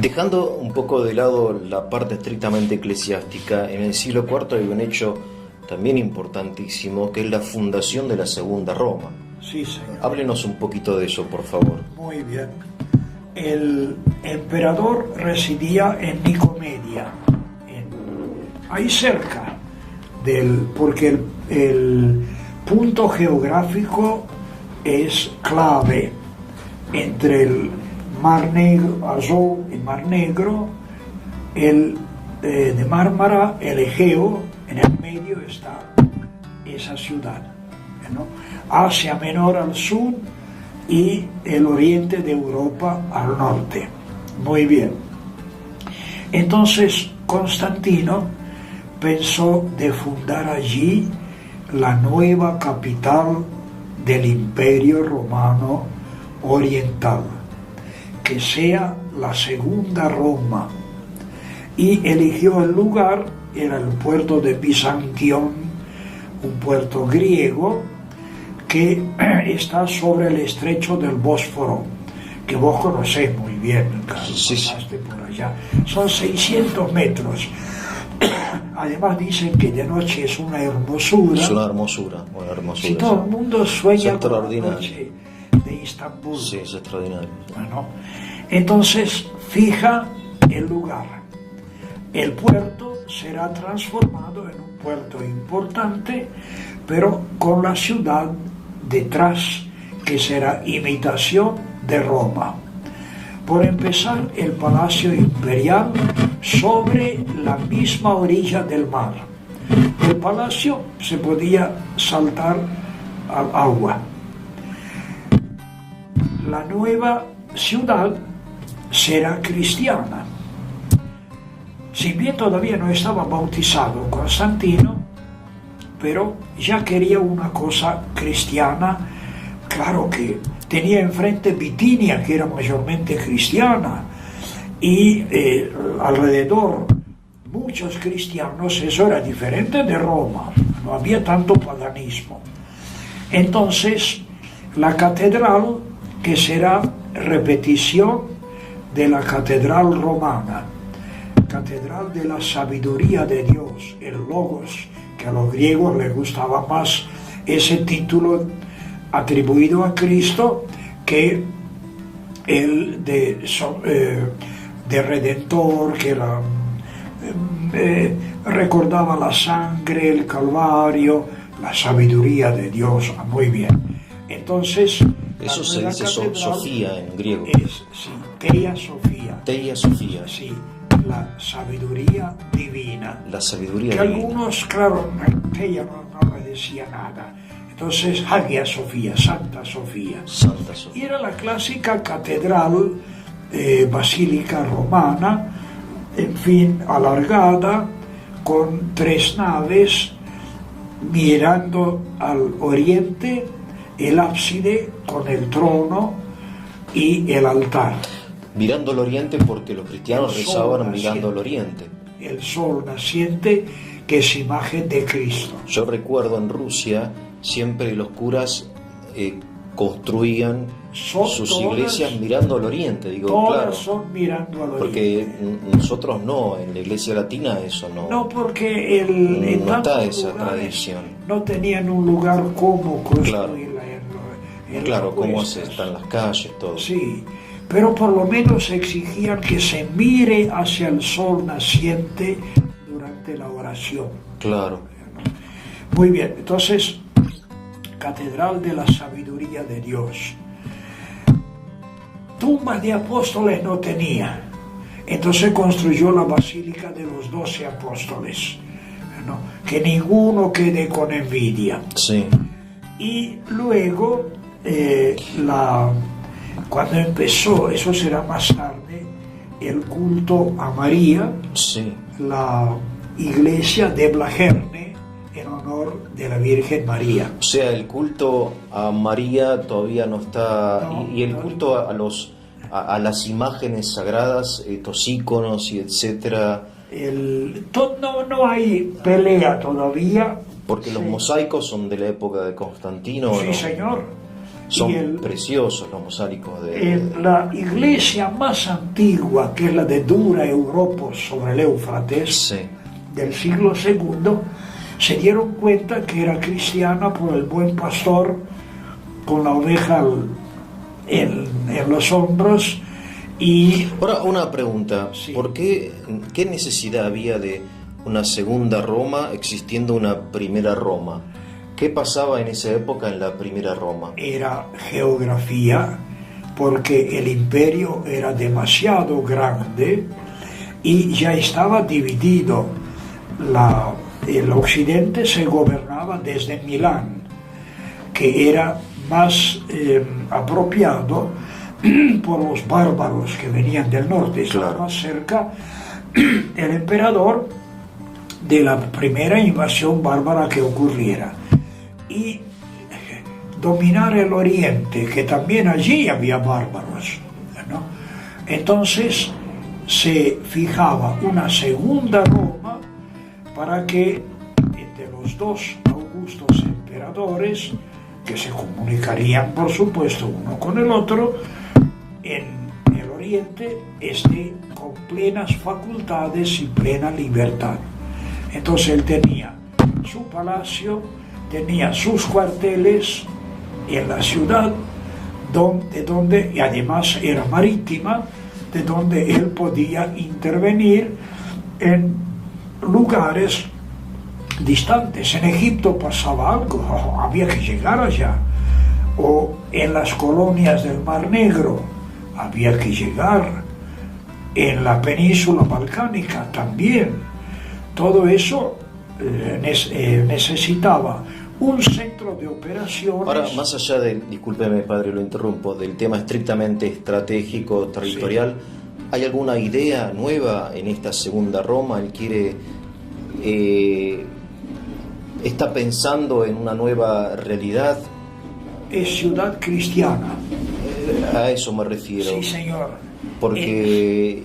Dejando un poco de lado la parte estrictamente eclesiástica, en el siglo IV hay un hecho también importantísimo, que es la fundación de la Segunda Roma. Sí, señor. Háblenos un poquito de eso, por favor. Muy bien. El emperador residía en Nicomedia, ahí cerca porque el punto geográfico es clave entre el Mar Negro, Azov, el Mar Negro, de Mármara, el Egeo, en el medio está esa ciudad, ¿no? Asia Menor al sur y el oriente de Europa al norte. Muy bien. Entonces Constantino pensó de fundar allí la nueva capital del Imperio Romano Oriental, que sea la Segunda Roma, y eligió el lugar, era el puerto de Bizantión, un puerto griego que está sobre el estrecho del Bósforo, que vos conocés muy bien, Sí. pasaste por allá. Son 600 metros. Además dicen que de noche es una hermosura. Es una hermosura. Si todo el mundo sueña con la extraordinario. noche de Istambul. Sí, es extraordinario. Bueno, entonces fija el lugar. El puerto será transformado en un puerto importante, pero con la ciudad detrás, que será imitación de Roma. Por empezar, el palacio imperial sobre la misma orilla del mar. El palacio se podía saltar al agua. La nueva ciudad será cristiana. Si bien todavía no estaba bautizado Constantino, pero ya quería una cosa cristiana. Claro que tenía enfrente Bitinia, que era mayormente cristiana, y alrededor muchos cristianos. Eso era diferente de Roma, no había tanto paganismo. Entonces, la catedral, que será repetición de la catedral romana, catedral de la sabiduría de Dios, el Logos, que a los griegos les gustaba más ese título atribuido a Cristo que el de Redentor, que era, recordaba la sangre, el Calvario, la sabiduría de Dios. Muy bien. Entonces, eso se dice Sofía en griego. Sí, Teia Sofía. Teia Sofía. Sí, la sabiduría divina. La sabiduría que divina. Algunos, claro, Teia no le decía nada. Entonces, Hagia Sofía, Santa Sofía. Santa Sofía. Y era la clásica catedral, basílica romana, en fin, alargada, con 3 naves, mirando al oriente, el ábside con el trono y el altar. Mirando al oriente porque los cristianos rezaban mirando al oriente. El sol naciente, que es imagen de Cristo. Yo recuerdo en Rusia, siempre los curas construían sus iglesias mirando al oriente. Digo, todas claro, son mirando al porque oriente. nosotros no, en la iglesia latina eso no. No, porque en no está tantos esa lugares tradición. no tenían un lugar como construirla. Claro. en Claro, las cómo opuestas. se están las calles, todo. Sí, pero por lo menos exigían que se mire hacia el sol naciente durante la oración. Claro. Muy bien, entonces, Catedral de la Sabiduría de Dios. Tumbas de apóstoles no tenía, entonces construyó la Basílica de los 12 Apóstoles, ¿no? Que ninguno quede con envidia. Sí. Y luego, cuando empezó, eso será más tarde, el culto a María, Sí. la iglesia de Blagerne, en honor de la Virgen María. O sea, el culto a María todavía no está. No, y el no. culto a las imágenes sagradas, estos íconos y etcétera. No hay pelea todavía. Porque los Sí. mosaicos son de la época de Constantino. Sí, ¿no? señor. Son preciosos los mosaicos de... La iglesia más antigua, que es la de Dura Europos sobre el Éufrates, Sí. del siglo II, se dieron cuenta que era cristiana por el buen pastor con la oveja en los hombros. Y Ahora, una pregunta. Sí. ¿Por qué necesidad había de una segunda Roma existiendo una primera Roma? ¿Qué pasaba en esa época en la primera Roma? era geografía, porque el imperio era demasiado grande y ya estaba dividido. El occidente se gobernaba desde Milán, que era más apropiado por los bárbaros que venían del norte, estaba Claro. más cerca el emperador de la primera invasión bárbara que ocurriera. Y dominar el oriente, que también allí había bárbaros, ¿no? Entonces se fijaba una segunda Roma para que entre los dos augustos emperadores, que se comunicarían por supuesto uno con el otro, en el oriente esté con plenas facultades y plena libertad. Entonces él tenía su palacio, tenía sus cuarteles en la ciudad, donde y además era marítima, de donde él podía intervenir en lugares distantes. En Egipto pasaba algo, había que llegar allá, o en las colonias del Mar Negro había que llegar, en la península balcánica también. Todo eso necesitaba un centro de operaciones. Ahora, más allá del, discúlpeme padre, lo interrumpo, del tema estrictamente estratégico, territorial, sí. ¿Hay alguna idea nueva en esta segunda Roma? Él quiere, está pensando en una nueva realidad. Es ciudad cristiana. A eso me refiero. Sí, señor. Porque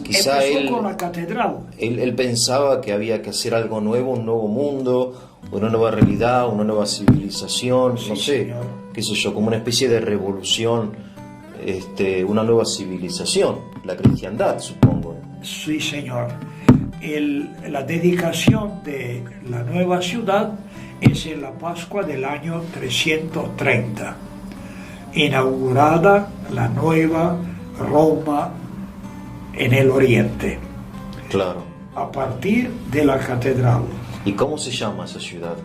quizá empezó con la catedral. Él pensaba que había que hacer algo nuevo, un nuevo mundo, una nueva realidad, una nueva civilización, Sí, no sé, señor. qué sé yo, como una especie de revolución, una nueva civilización, la cristiandad, supongo. Sí, señor. La dedicación de la nueva ciudad es en la Pascua del año 330, inaugurada la nueva Roma en el oriente, Claro. a partir de la catedral. ¿Y cómo se llama esa ciudad?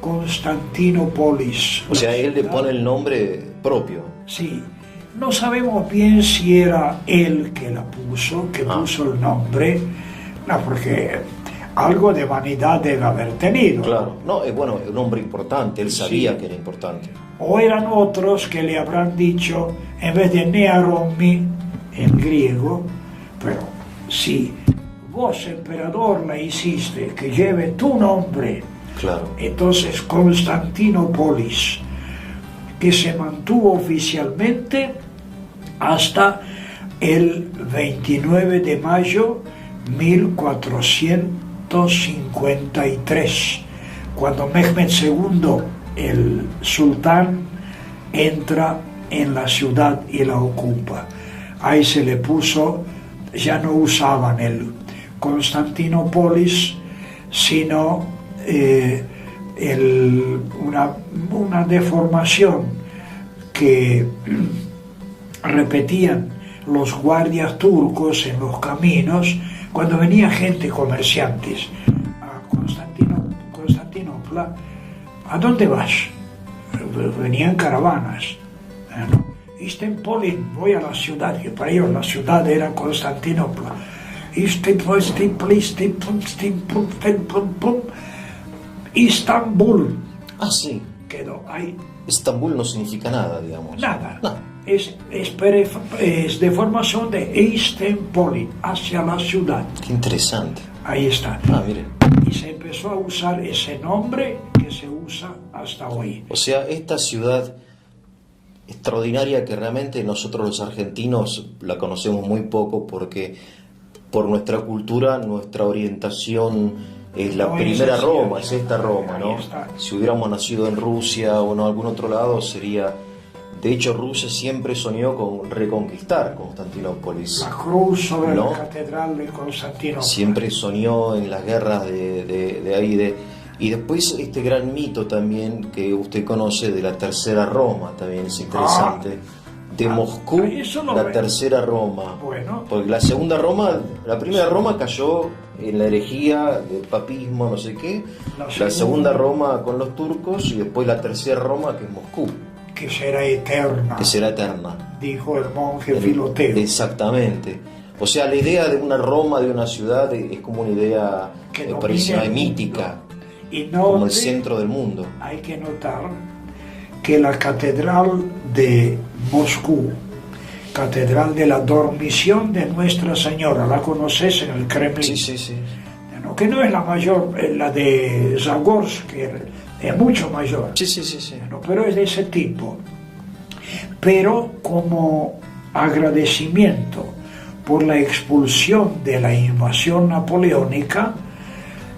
Constantinópolis. O sea, él le ciudad- pone el nombre propio. Sí, no sabemos bien si era él que la puso, que Ah. puso el nombre, no, porque algo de vanidad debe haber tenido. Claro. No, es bueno, un nombre importante, él sabía Sí. que era importante. O eran otros que le habrán dicho, en vez de Nearomi, en griego, pero si vos, emperador, la hiciste, que lleve tu nombre, Claro. entonces Constantinópolis, que se mantuvo oficialmente hasta el 29 de mayo 1453, cuando Mehmed II, el sultán, entra en la ciudad y la ocupa. Ahí se le puso, ya no usaban el Constantinópolis, sino una deformación que repetían los guardias turcos en los caminos cuando venía gente, comerciantes, a Constantinopla. ¿A dónde vas? Venían caravanas, ¿no? Istanbul, voy a la ciudad, que para ellos la ciudad era Constantinopla. Istambul Ah, sí. quedó ahí. Estambul no significa nada, digamos. Nada. No. Es deformación de Istanbul, hacia la ciudad. Qué interesante. Ahí está. Ah, mire. Y se empezó a usar ese nombre que se usa hasta hoy. O sea, esta ciudad extraordinaria que realmente nosotros los argentinos la conocemos muy poco porque por nuestra cultura, nuestra orientación es la No es primera así, Roma, es esta Roma, ahí ¿no? está. Si hubiéramos nacido en Rusia o en algún otro lado sería De hecho, Rusia siempre soñó con reconquistar Constantinópolis. La cruz sobre ¿No? la catedral de Constantinopla. Siempre soñó en las guerras de ahí. Y después este gran mito también que usted conoce de la Tercera Roma, también es interesante. De Moscú, eso lo la ve. Tercera Roma. Bueno. Porque la segunda Roma, la primera Roma cayó en la herejía del papismo, no sé qué. La segunda Roma con los turcos y después la tercera Roma que es Moscú. Que será eterna, Que será eterna. dijo el monje Filoteo. Exactamente. O sea, la idea de una Roma, de una ciudad, es como una idea Que parecida domine el mítica, Y como el note, centro del mundo. hay que notar que la catedral de Moscú, catedral de la Dormición de Nuestra Señora, la conoces en el Kremlin. Sí, sí, sí. No, que no es la mayor, la de Zagorsk, que es mucho mayor. Sí, sí, sí, sí. No, pero es de ese tipo. Pero como agradecimiento por la expulsión de la invasión napoleónica,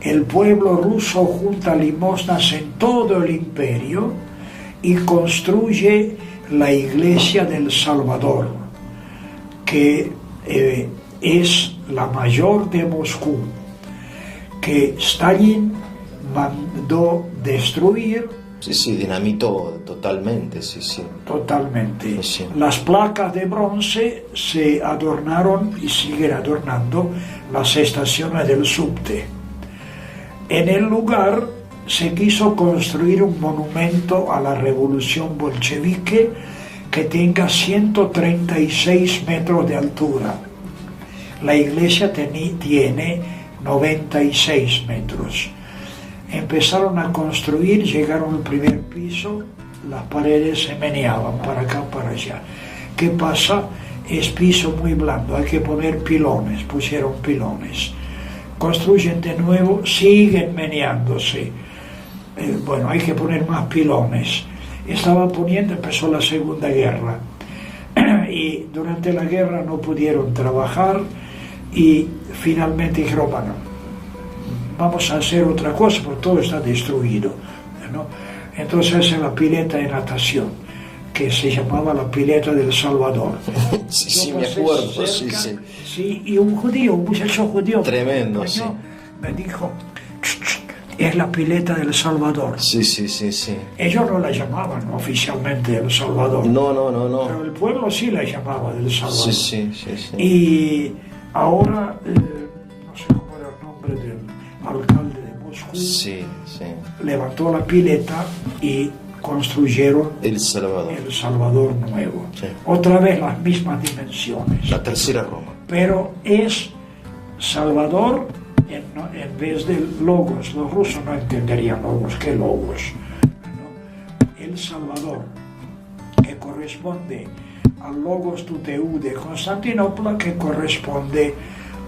el pueblo ruso junta limosnas en todo el imperio y construye la iglesia del Salvador, que es la mayor de Moscú, que Stalin mandó destruir. Sí, sí, dinamitó totalmente, sí, sí. Totalmente. Sí. Las placas de bronce se adornaron y siguen adornando las estaciones del subte. En el lugar se quiso construir un monumento a la revolución bolchevique que tenga 136 metros de altura. La iglesia tiene 96 metros. Empezaron a construir, llegaron al primer piso, las paredes se meneaban para acá, para allá. ¿Qué pasa? Es piso muy blando, hay que poner pilones, pusieron pilones. Construyen de nuevo, siguen meneándose. Bueno, hay que poner más pilones. Estaba poniendo, empezó la Segunda Guerra. Y durante la guerra no pudieron trabajar y finalmente dijeron, bueno, vamos a hacer otra cosa porque todo está destruido, ¿no? Entonces hacen la pileta de natación, que se llamaba la pileta del Salvador. Sí, sí, me acuerdo, sí, sí. Sí, y un muchacho judío, Tremendo, sí. me dijo, es la pileta del Salvador. Sí, sí, sí, sí. Ellos no la llamaban oficialmente El Salvador. No, no, no, no. Pero el pueblo sí la llamaba del Salvador. Sí, sí, sí, sí. Y ahora, no sé cómo era el nombre del alcalde de Moscú, Sí, sí. levantó la pileta y construyeron El Salvador. El Salvador nuevo. Sí. Otra vez las mismas dimensiones. La Tercera Roma. Pero es Salvador en vez de Logos. Los rusos no entenderían Logos. ¿Qué Logos? ¿No? El Salvador, que corresponde al Logos Tuteu de Constantinopla, que corresponde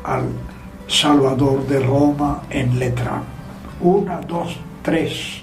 al Salvador de Roma en letra. 1, 2, 3.